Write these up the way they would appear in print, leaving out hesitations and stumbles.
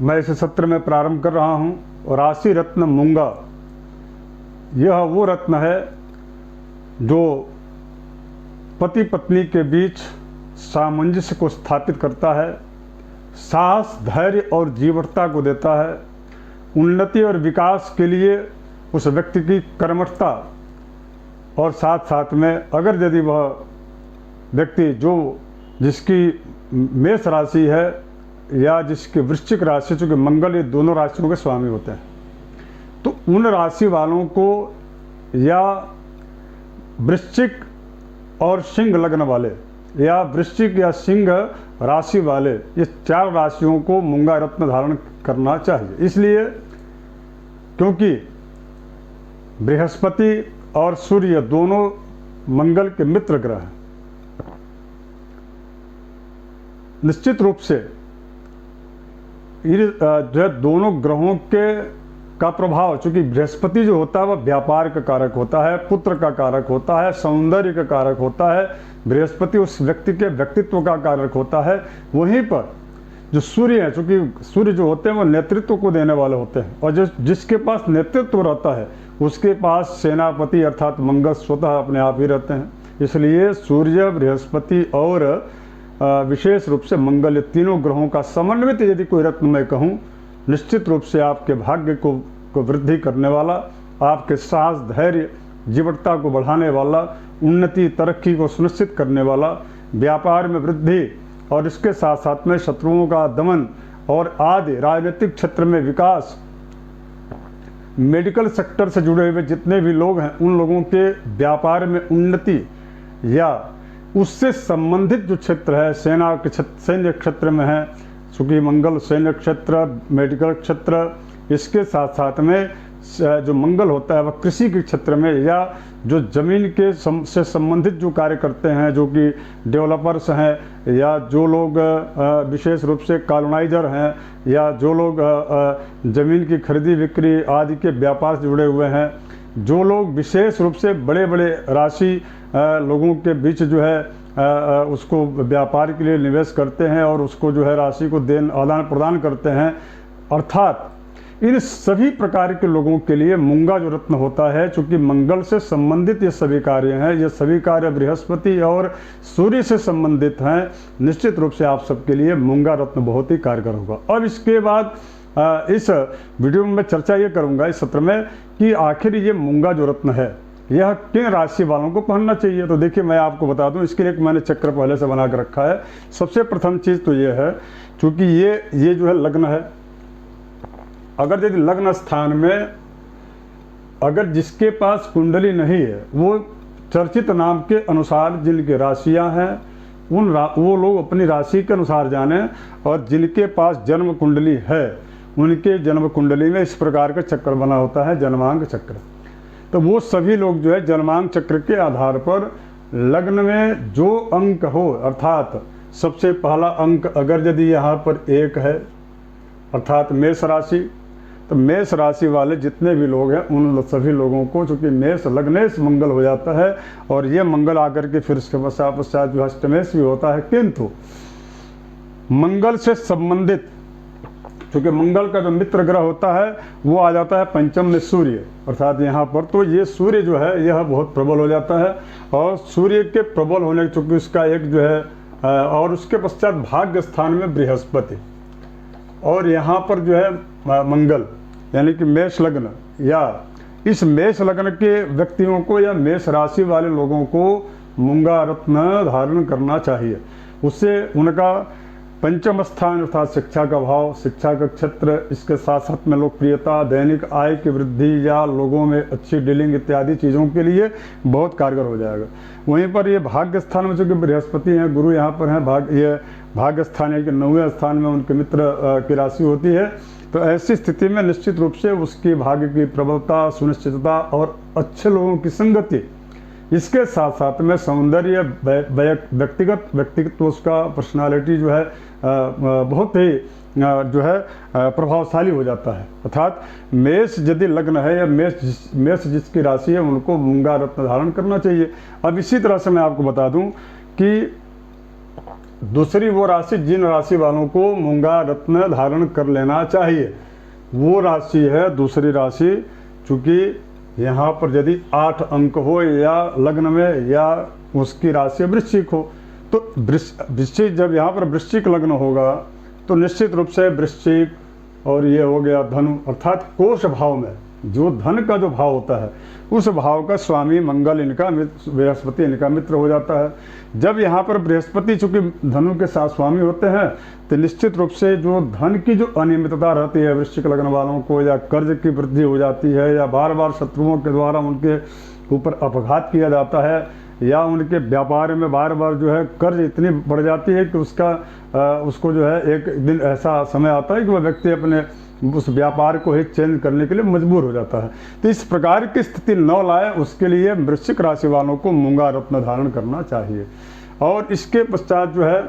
मैं इस सत्र में प्रारंभ कर रहा हूँ। और राशि रत्न मूंगा, यह वो रत्न है जो पति पत्नी के बीच सामंजस्य को स्थापित करता है, साहस, धैर्य और जीवटता को देता है, उन्नति और विकास के लिए उस व्यक्ति की कर्मठता, और साथ साथ में अगर यदि वह व्यक्ति जिसकी मेष राशि है या जिसकी वृश्चिक राशि, चूँकि मंगल ये दोनों राशियों के स्वामी होते हैं, तो उन राशि वालों को या वृश्चिक और सिंह लग्न वाले या वृश्चिक या सिंह राशि वाले, ये 4 राशियों को मूंगा रत्न धारण करना चाहिए। इसलिए क्योंकि बृहस्पति और सूर्य दोनों मंगल के मित्र ग्रह हैं। निश्चित रूप से जो है दोनों ग्रहों का प्रभाव, चूंकि बृहस्पति जो होता है वह व्यापार का कारक होता है, पुत्र का कारक होता है, सौंदर्य का कारक होता है। बृहस्पति उस व्यक्ति के व्यक्तित्व का कारक होता है। वहीं पर जो सूर्य है, चूंकि सूर्य जो होते हैं वो नेतृत्व को देने वाले होते हैं, और जिसके पास नेतृत्व रहता है उसके पास सेनापति अर्थात मंगल स्वतः अपने आप ही रहते हैं। इसलिए सूर्य, बृहस्पति और विशेष रूप से मंगल, ये तीनों ग्रहों का समन्वित यदि कोई रत्न मैं कहूँ, निश्चित रूप से आपके भाग्य को वृद्धि करने वाला, आपके साहस, धैर्य, जीवटता को बढ़ाने वाला, उन्नति, तरक्की को सुनिश्चित करने वाला, व्यापार में वृद्धि और इसके साथ साथ में शत्रुओं का दमन और आदि राजनीतिक क्षेत्र में विकास, मेडिकल सेक्टर से जुड़े हुए जितने भी लोग हैं उन लोगों के व्यापार में उन्नति या उससे संबंधित जो क्षेत्र है, सेना के सैन्य क्षेत्र में है, चूँकि मंगल सैन्य क्षेत्र, मेडिकल क्षेत्र, इसके साथ साथ में जो मंगल होता है वह कृषि के क्षेत्र में या जो जमीन के से संबंधित जो कार्य करते हैं, जो कि डेवलपर्स हैं या जो लोग विशेष रूप से कॉलोनाइजर हैं या जो लोग जमीन की खरीदी बिक्री आदि के व्यापार से जुड़े हुए हैं, जो लोग विशेष रूप से बड़े बड़े राशि लोगों के बीच जो है उसको व्यापार के लिए निवेश करते हैं और उसको जो है राशि को आदान प्रदान करते हैं, अर्थात इन सभी प्रकार के लोगों के लिए मूंगा जो रत्न होता है, चूँकि मंगल से संबंधित ये सभी कार्य हैं, ये सभी कार्य बृहस्पति और सूर्य से संबंधित हैं, निश्चित रूप से आप सबके लिए मूंगा रत्न बहुत ही कारगर होगा। अब इसके बाद इस वीडियो में मैं चर्चा ये करूँगा इस सत्र में कि आखिर ये मूंगा जो रत्न है यह किन राशि वालों को पहनना चाहिए। तो देखिए मैं आपको बता दूं, इसके लिए मैंने चक्र पहले से बना कर रखा है। सबसे प्रथम चीज़ तो ये है, चूँकि ये जो है लग्न है, अगर यदि लग्न स्थान में अगर जिसके पास कुंडली नहीं है, वो चर्चित नाम के अनुसार जिनकी राशियां हैं वो लोग अपनी राशि के अनुसार जाने, और जिनके पास जन्म कुंडली है उनके जन्म कुंडली में इस प्रकार का चक्र बना होता है, जन्मांक चक्र। तो वो सभी लोग जो है जन्मांक चक्र के आधार पर लग्न में जो अंक हो, अर्थात सबसे पहला अंक अगर यदि यहाँ पर 1 है अर्थात मेष राशि, तो मेष राशि वाले जितने भी लोग हैं उन सभी लोगों को, चूँकि मेष लग्नेश मंगल हो जाता है और ये मंगल आकर के फिर उसके पश्चात जो अष्टमेश भी होता है, किंतु मंगल से संबंधित, क्योंकि मंगल का जो मित्र ग्रह होता है वो आ जाता है पंचम में सूर्य, अर्थात यहाँ पर तो ये सूर्य जो है यह बहुत प्रबल हो जाता है, और सूर्य के प्रबल होने चूँकि उसका एक जो है और उसके पश्चात भाग्य स्थान में बृहस्पति, और यहाँ पर जो है मंगल, यानी कि मेष लग्न या इस मेष लग्न के व्यक्तियों को या मेष राशि वाले लोगों को मूंगा रत्न धारण करना चाहिए। उससे उनका पंचम स्थान अर्थात शिक्षा का भाव, शिक्षा का क्षेत्र, इसके साथ साथ में लोकप्रियता, दैनिक आय की वृद्धि या लोगों में अच्छी डीलिंग इत्यादि चीज़ों के लिए बहुत कारगर हो जाएगा। वहीं पर ये भाग्य स्थान में चूँकि बृहस्पति हैं, गुरु यहाँ पर हैं, ये भाग्य स्थान है कि 9वें स्थान में उनके मित्र की राशि होती है, तो ऐसी स्थिति में निश्चित रूप से उसकी भाग्य की प्रबलता, सुनिश्चितता और अच्छे लोगों की संगति, इसके साथ साथ में सौंदर्य, व्यक्तित्व, उसका पर्सनालिटी जो है बहुत ही जो है प्रभावशाली हो जाता है। अर्थात मेष यदि लग्न है या मेष जिसकी राशि है उनको मूंगा रत्न धारण करना चाहिए। अब इसी तरह से मैं आपको बता दूं कि दूसरी वो राशि जिन राशि वालों को मूंगा रत्न धारण कर लेना चाहिए, वो राशि है दूसरी राशि। चूँकि यहाँ पर यदि 8 अंक हो या लग्न में या उसकी राशि वृश्चिक हो, तो वृश्चिक, जब यहाँ पर वृश्चिक लग्न होगा तो निश्चित रूप से वृश्चिक और ये हो गया धनु, अर्थात कोष भाव में जो धन का जो भाव होता है उस भाव का स्वामी मंगल इनका बृहस्पति इनका मित्र हो जाता है। जब यहाँ पर बृहस्पति चूंकि धनु के साथ स्वामी होते हैं तो निश्चित रूप से जो धन की जो अनियमितता रहती है वृश्चिक लग्न वालों को, या कर्ज की वृद्धि हो जाती है, या बार बार शत्रुओं के द्वारा उनके ऊपर अपघात किया जाता है, या उनके व्यापार में बार बार जो है कर्ज इतनी बढ़ जाती है कि उसको जो है एक दिन ऐसा समय आता है कि वह व्यक्ति अपने उस व्यापार को ही चेंज करने के लिए मजबूर हो जाता है। तो इस प्रकार की स्थिति न लाए उसके लिए वृश्चिक राशि वालों को मूंगा रत्न धारण करना चाहिए। और इसके पश्चात जो है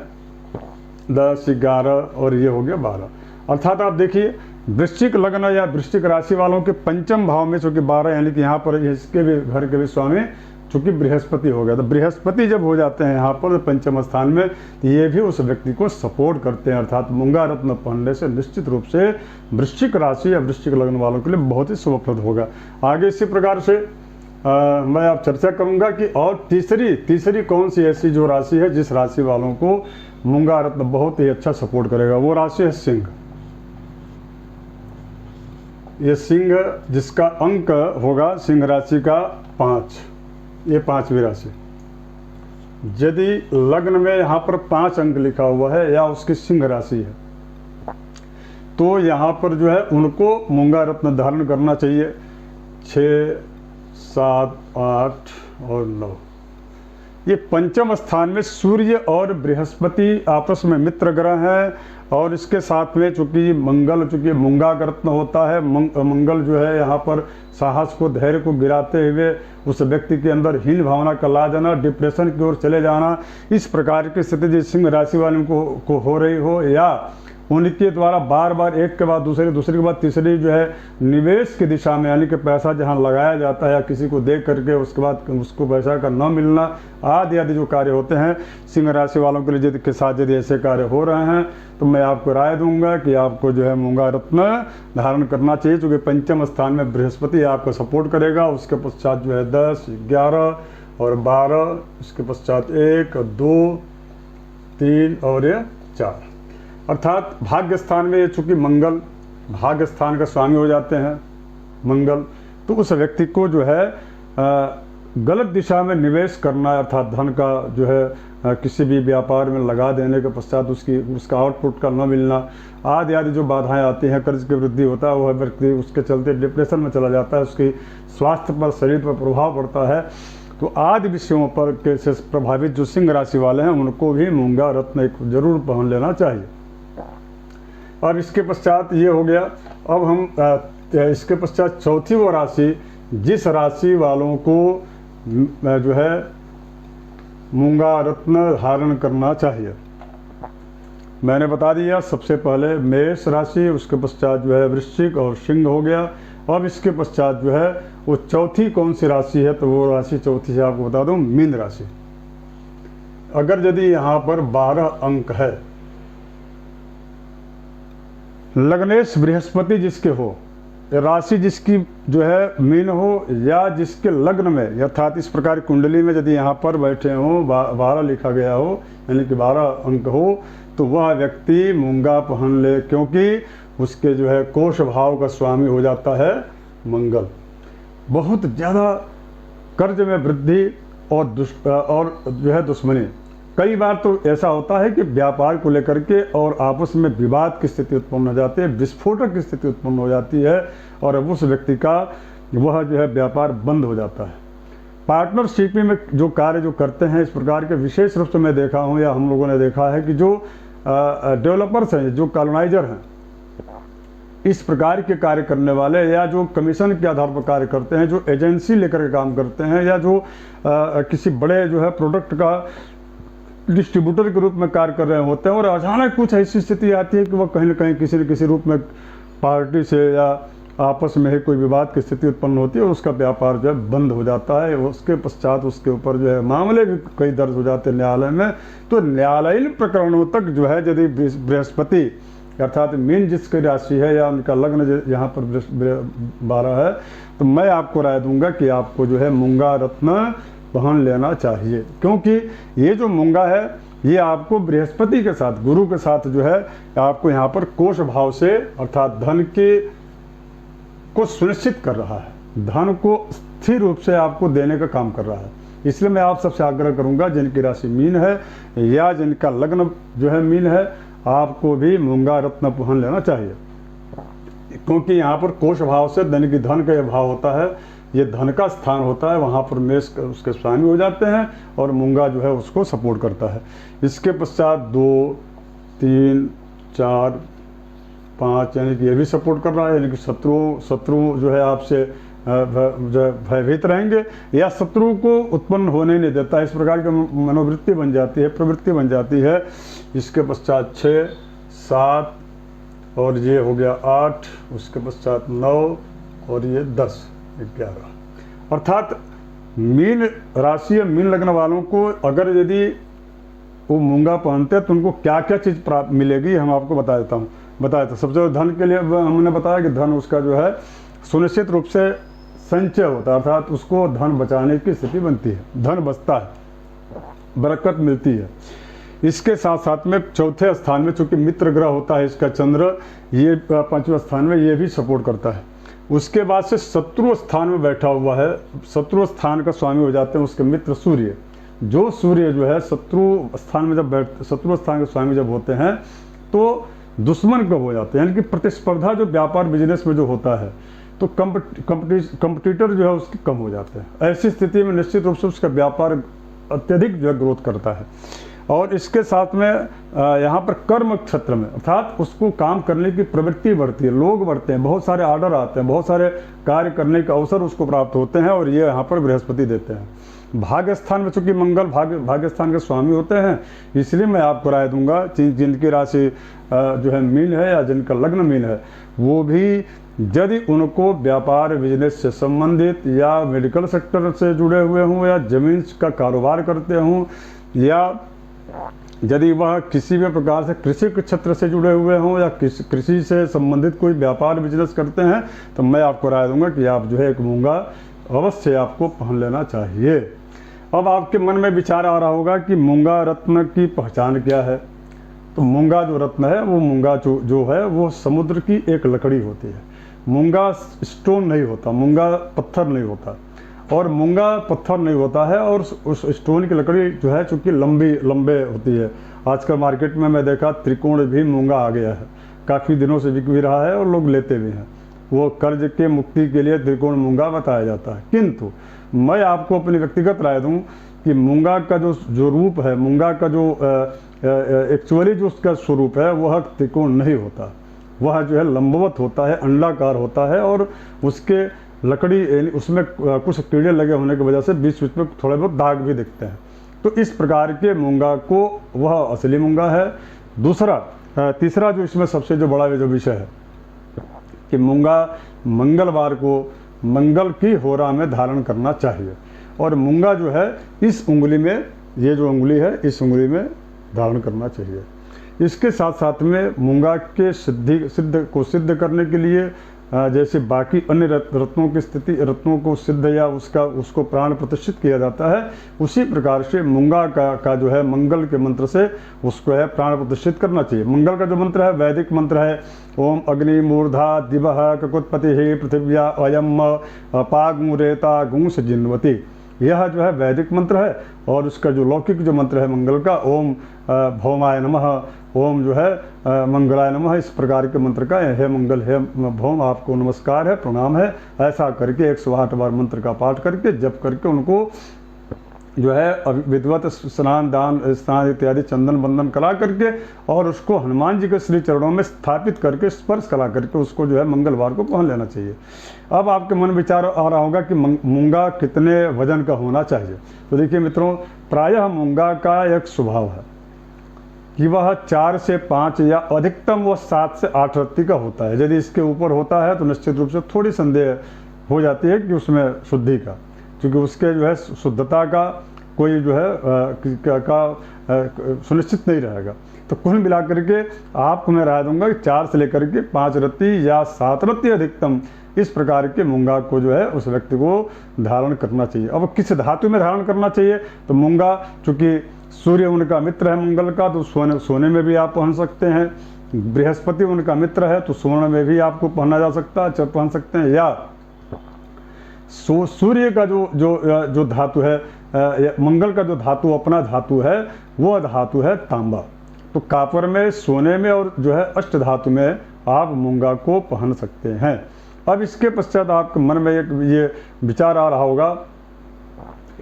10, 11 और ये हो गया 12, अर्थात आप देखिए वृश्चिक लग्न या वृश्चिक राशि वालों के पंचम भाव में चूँकि 12, यानी कि यहाँ पर इसके भी घर के भी स्वामी चूँकि बृहस्पति हो गया, तो बृहस्पति जब हो जाते हैं यहाँ पर पंचम स्थान में, तो ये भी उस व्यक्ति को सपोर्ट करते हैं। अर्थात मूंगा रत्न पहनने से निश्चित रूप से वृश्चिक राशि या वृश्चिक लग्न वालों के लिए बहुत ही शुभप्रद होगा। आगे इसी प्रकार से मैं आप चर्चा करूँगा कि और तीसरी कौन सी ऐसी जो राशि है जिस राशि वालों को मूंगा रत्न बहुत ही अच्छा सपोर्ट करेगा, वो राशि है सिंह। ये सिंह जिसका अंक होगा सिंह राशि का 5, ये 5वीं राशि। यदि लग्न में यहाँ पर 5 अंक लिखा हुआ है या उसकी सिंह राशि है तो यहाँ पर जो है उनको मूंगा रत्न धारण करना चाहिए। 6, 7, 8 और 9, ये पंचम स्थान में सूर्य और बृहस्पति आपस में मित्र ग्रह हैं। और इसके साथ में चूँकि मंगल, चूँकि मूंगा रत्न होता है, मंगल जो है यहाँ पर साहस को, धैर्य को गिराते हुए उस व्यक्ति के अंदर हीन भावना का ला जाना, डिप्रेशन की ओर चले जाना, इस प्रकार की स्थिति जिस सिंह राशि वालों को हो रही हो, या उनके द्वारा बार बार एक के बाद दूसरे के बाद तीसरी जो है निवेश की दिशा में, यानी कि पैसा जहां लगाया जाता है या किसी को दे करके उसके बाद उसको पैसा का न मिलना आदि जो कार्य होते हैं सिंह राशि वालों के लिए के साथ यदि ऐसे कार्य हो रहे हैं तो मैं आपको राय दूंगा कि आपको जो है मूंगा रत्न धारण करना चाहिए, क्योंकि पंचम स्थान में बृहस्पति आपको सपोर्ट करेगा। उसके पश्चात जो है 10, 11 और 12, उसके पश्चात 1, 2, 3 और 4, अर्थात भाग्य स्थान में ये चूँकि मंगल भाग्य स्थान का स्वामी हो जाते हैं मंगल, तो उस व्यक्ति को जो है गलत दिशा में निवेश करना, अर्थात धन का जो है किसी भी व्यापार में लगा देने के पश्चात उसका आउटपुट का न मिलना आदि जो बाधाएं आती हैं, कर्ज की वृद्धि होता है, वह व्यक्ति उसके चलते डिप्रेशन में चला जाता है, उसकी स्वास्थ्य पर, शरीर पर प्रभाव पड़ता है। तो आदि विषयों पर के से प्रभावित जो सिंह राशि वाले हैं उनको भी मूंगा रत्न एक जरूर पहन लेना चाहिए। और इसके पश्चात ये हो गया। अब हम इसके पश्चात चौथी वो राशि जिस राशि वालों को जो है मूंगा रत्न धारण करना चाहिए, मैंने बता दिया। सबसे पहले मेष राशि, उसके पश्चात जो है वृश्चिक और सिंह हो गया। अब इसके पश्चात जो है वो चौथी कौन सी राशि है, तो वो राशि चौथी से आपको बता दूं मीन राशि। अगर यदि यहाँ पर 12 अंक है, लग्नेश बृहस्पति जिसके हो, राशि जिसकी जो है मीन हो, या जिसके लग्न में, अर्थात इस प्रकार कुंडली में यदि यहाँ पर बैठे हो 12 लिखा गया हो, यानी कि 12 अंक हो, तो वह व्यक्ति मूंगा पहन ले, क्योंकि उसके जो है कोष भाव का स्वामी हो जाता है मंगल। बहुत ज़्यादा कर्ज में वृद्धि और जो है दुश्मनी, कई बार तो ऐसा होता है कि व्यापार को लेकर के और आपस में विवाद की स्थिति उत्पन्न हो जाती है, विस्फोटक की स्थिति उत्पन्न हो जाती है, और अब उस व्यक्ति का वह जो है व्यापार बंद हो जाता है। पार्टनरशिप में जो कार्य जो करते हैं, इस प्रकार के विशेष रूप से मैं देखा हूँ या हम लोगों ने देखा है कि जो डेवलपर्स हैं, जो कॉलोनाइजर हैं, इस प्रकार के कार्य करने वाले, या जो कमीशन के आधार पर कार्य करते हैं, जो एजेंसी लेकर के काम करते हैं, या जो किसी बड़े जो है प्रोडक्ट का डिस्ट्रीब्यूटर के रूप में कार्य कर रहे होते हैं, और अचानक कुछ ऐसी स्थिति आती है कि वह कहीं न कहीं किसी न किसी रूप में पार्टी से या आपस में ही कोई विवाद की स्थिति उत्पन्न होती है और उसका व्यापार जो है बंद हो जाता है। उसके पश्चात उसके ऊपर जो है मामले भी कई दर्ज हो जाते हैं न्यायालय में। तो न्यायालयीन प्रकरणों तक जो है यदि बृहस्पति अर्थात मीन जिसकी राशि है या उनका लग्न यहाँ पर 12 है, तो मैं आपको राय दूंगा कि आपको जो है मूंगा रत्न पहन लेना चाहिए, क्योंकि ये जो मूंगा है ये आपको बृहस्पति के साथ, गुरु के साथ जो है आपको यहाँ पर कोष भाव से अर्थात धन के को सुनिश्चित कर रहा है, धन को स्थिर रूप से आपको देने का काम कर रहा है। इसलिए मैं आप सबसे आग्रह करूंगा जिनकी राशि मीन है या जिनका लग्न जो है मीन है, आपको भी मूंगा रत्न पहन लेना चाहिए, क्योंकि यहाँ पर कोष भाव से धन का यह भाव होता है, ये धन का स्थान होता है, वहाँ पर मेष उसके स्वामी हो जाते हैं और मूंगा जो है उसको सपोर्ट करता है। इसके पश्चात 2, 3, 4, 5 यानी कि ये भी सपोर्ट कर रहा है, यानी कि शत्रु जो है आपसे भयभीत रहेंगे या शत्रु को उत्पन्न होने नहीं देता, इस प्रकार की मनोवृत्ति बन जाती है, प्रवृत्ति बन जाती है। इसके पश्चात 6, 7 और ये हो गया 8, उसके पश्चात 9 और ये 10, 11। अर्थात मीन राशि या मीन लग्न वालों को अगर यदि वो मूंगा पहनते हैं तो उनको क्या क्या चीज़ प्राप्त मिलेगी हम आपको बता देता हूँ। सबसे धन के लिए हमने बताया कि धन उसका जो है सुनिश्चित रूप से संचय होता है, अर्थात उसको धन बचाने की स्थिति बनती है, धन बचता है, बरकत मिलती है। इसके साथ साथ में चौथे स्थान में चूंकि मित्र ग्रह होता है इसका चंद्र, ये 5वें स्थान में ये भी सपोर्ट करता है। उसके बाद से शत्रु स्थान में बैठा हुआ है, शत्रु स्थान का स्वामी हो जाते हैं उसके मित्र सूर्य। जो सूर्य जो है शत्रु स्थान के स्वामी जब होते हैं तो दुश्मन कब हो जाते हैं, यानी कि प्रतिस्पर्धा जो व्यापार बिजनेस में जो होता है तो कंपटीटर जो है उसके कम हो जाते हैं। ऐसी स्थिति में निश्चित रूप से उसका व्यापार अत्यधिक जो है ग्रोथ करता है। और इसके साथ में यहाँ पर कर्म क्षेत्र में अर्थात उसको काम करने की प्रवृत्ति बढ़ती है, लोग बढ़ते हैं, बहुत सारे ऑर्डर आते हैं, बहुत सारे कार्य करने के अवसर उसको प्राप्त होते हैं और ये यहाँ पर बृहस्पति देते हैं। भाग्य स्थान में चूंकि मंगल भाग्य स्थान के स्वामी होते हैं, इसलिए मैं आपको राय दूंगा जिनकी राशि जो है मीन है या जिनका लग्न मीन है, वो भी यदि उनको व्यापार बिजनेस से संबंधित या मेडिकल सेक्टर से जुड़े हुए हों या जमीन का कारोबार करते हों या यदि वह किसी भी प्रकार से कृषि के क्षेत्र से जुड़े हुए हों या कृषि से संबंधित कोई व्यापार बिजनेस करते हैं, तो मैं आपको राय दूंगा कि आप जो है एक मूंगा अवश्य आपको पहन लेना चाहिए। अब आपके मन में विचार आ रहा होगा कि मूंगा रत्न की पहचान क्या है। तो मूंगा जो रत्न है वो मूंगा जो है वो समुद्र की एक लकड़ी होती है। मूंगा स्टोन नहीं होता, मूंगा पत्थर नहीं होता, और मूंगा पत्थर नहीं होता है और उस स्टोन की लकड़ी जो है चूँकि लंबे होती है। आजकल मार्केट में मैं देखा त्रिकोण भी मूंगा आ गया है, काफ़ी दिनों से बिक भी रहा है और लोग लेते भी हैं। वो कर्ज के मुक्ति के लिए त्रिकोण मूंगा बताया जाता है, किंतु मैं आपको अपनी व्यक्तिगत राय दूं कि मूंगा का जो रूप है, मूंगा का जो एक्चुअली जो उसका स्वरूप है वह त्रिकोण नहीं होता, वह जो है लंबवत होता है, अंडाकार होता है और उसके लकड़ी उसमें कुछ कीड़े लगे होने की वजह से बीच बीच में थोड़े बहुत दाग भी दिखते हैं। तो इस प्रकार के मूंगा को वह असली मूंगा है। तीसरा जो इसमें सबसे जो बड़ा जो विषय है कि मूंगा मंगलवार को मंगल की होरा में धारण करना चाहिए, और मूंगा जो है इस उंगली में, ये जो उंगली है इस उंगली में धारण करना चाहिए। इसके साथ साथ में मूंगा के सिद्ध करने के लिए जैसे बाकी अन्य रत्नों को सिद्ध या उसको प्राण प्रतिष्ठित किया जाता है, उसी प्रकार से मूंगा का जो है मंगल के मंत्र से उसको है प्राण प्रतिष्ठित करना चाहिए। मंगल का जो मंत्र है वैदिक मंत्र है, ओम अग्नि मूर्धा दिवः ककुत्पति पृथिव्या अयम पागुरेता गुंस जिन्वती, यह जो है वैदिक मंत्र है। और उसका जो लौकिक जो मंत्र है मंगल का, ओम भौमाय नमः, ओम जो है मंगलाय नमः, इस प्रकार के मंत्र का हे मंगल हे भौम आपको नमस्कार है, प्रणाम है, ऐसा करके 108 बार मंत्र का पाठ करके जप करके उनको जो है विधिवत स्नान इत्यादि चंदन बंदन करा करके और उसको हनुमान जी के श्री चरणों में स्थापित करके स्पर्श करा करके उसको जो है मंगलवार को पहन लेना चाहिए। अब आपके मन विचार आ रहा होगा कि मूंगा कितने वजन का होना चाहिए। तो देखिए मित्रों, प्रायः मूंगा का एक स्वभाव है कि वह 4 से 5 या अधिकतम वह 7 से 8 रत्ती का होता है। यदि इसके ऊपर होता है तो निश्चित रूप से थोड़ी संदेह हो जाती है कि उसमें शुद्धि का, क्योंकि उसके जो है शुद्धता का कोई जो है सुनिश्चित नहीं रहेगा। तो कुल मिलाकर के आपको मैं राय दूंगा कि 4 से लेकर के 5 रत्ती या 7 रत्ती अधिकतम इस प्रकार के मूंगा को जो है उस व्यक्ति को धारण करना चाहिए। अब किस धातु में धारण करना चाहिए, तो मूंगा चूँकि सूर्य उनका मित्र है मंगल का, तो सोने में भी आप पहन सकते हैं। बृहस्पति उनका मित्र है तो स्वर्ण में भी आपको पहना जा सकता है, पहन सकते हैं। या सूर्य का जो धातु है, मंगल का जो धातु अपना धातु है वो धातु है तांबा। तो कापर में, सोने में और जो है अष्ट धातु में आप मूंगा को पहन सकते हैं। अब इसके पश्चात आपके मन में एक ये विचार आ रहा होगा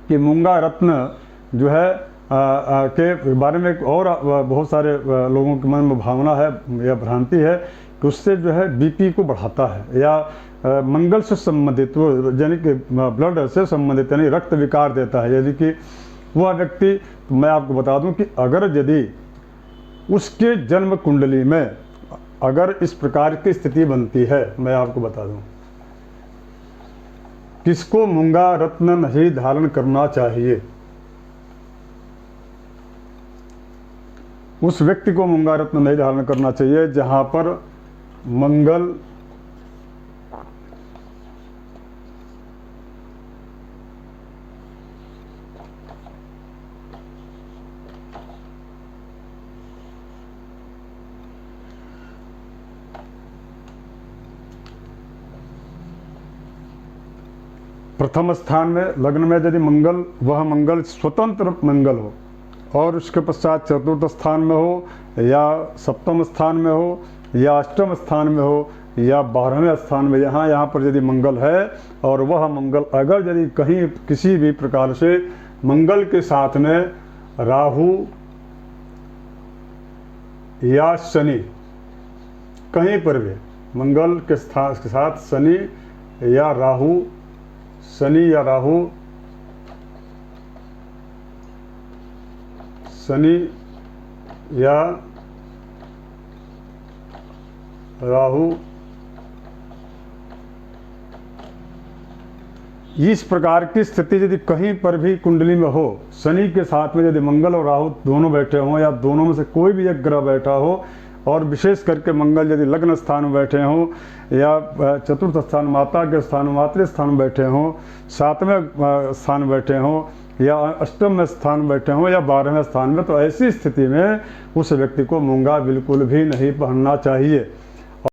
कि मूंगा रत्न जो है के बारे में और बहुत सारे लोगों के मन में भावना है या भ्रांति है कि उससे जो है बीपी को बढ़ाता है या मंगल से संबंधित, वो यानी कि ब्लड से संबंधित यानी रक्त विकार देता है। यदि कि वह व्यक्ति, तो मैं आपको बता दूं कि अगर यदि उसके जन्म कुंडली में अगर इस प्रकार की स्थिति बनती है, मैं आपको बता दूं किसको मूंगा रत्न नहीं धारण करना चाहिए। उस व्यक्ति को मूंगा रत्न नहीं धारण करना चाहिए जहां पर मंगल प्रथम स्थान में, लग्न में यदि मंगल, वह मंगल स्वतंत्र मंगल हो और उसके पश्चात चतुर्थ स्थान में हो या सप्तम स्थान में हो या अष्टम स्थान में हो या 12वें स्थान में, यहाँ पर यदि मंगल है और वह मंगल अगर यदि कहीं किसी भी प्रकार से मंगल के साथ में राहु या शनि, कहीं पर भी मंगल के साथ शनि या राहु, शनि या राहु, शनि या राहु, इस प्रकार की स्थिति यदि कहीं पर भी कुंडली में हो, शनि के साथ में यदि मंगल और राहु दोनों बैठे हों या दोनों में से कोई भी एक ग्रह बैठा हो, और विशेष करके मंगल यदि लग्न स्थान में बैठे हों या चतुर्थ स्थान माता के स्थान मातृ स्थान में बैठे हों, 7वें स्थान में बैठे हों या अष्टम में स्थान में बैठे हों या 12वें स्थान में, तो ऐसी स्थिति में उस व्यक्ति को मूंगा बिल्कुल भी नहीं पहनना चाहिए।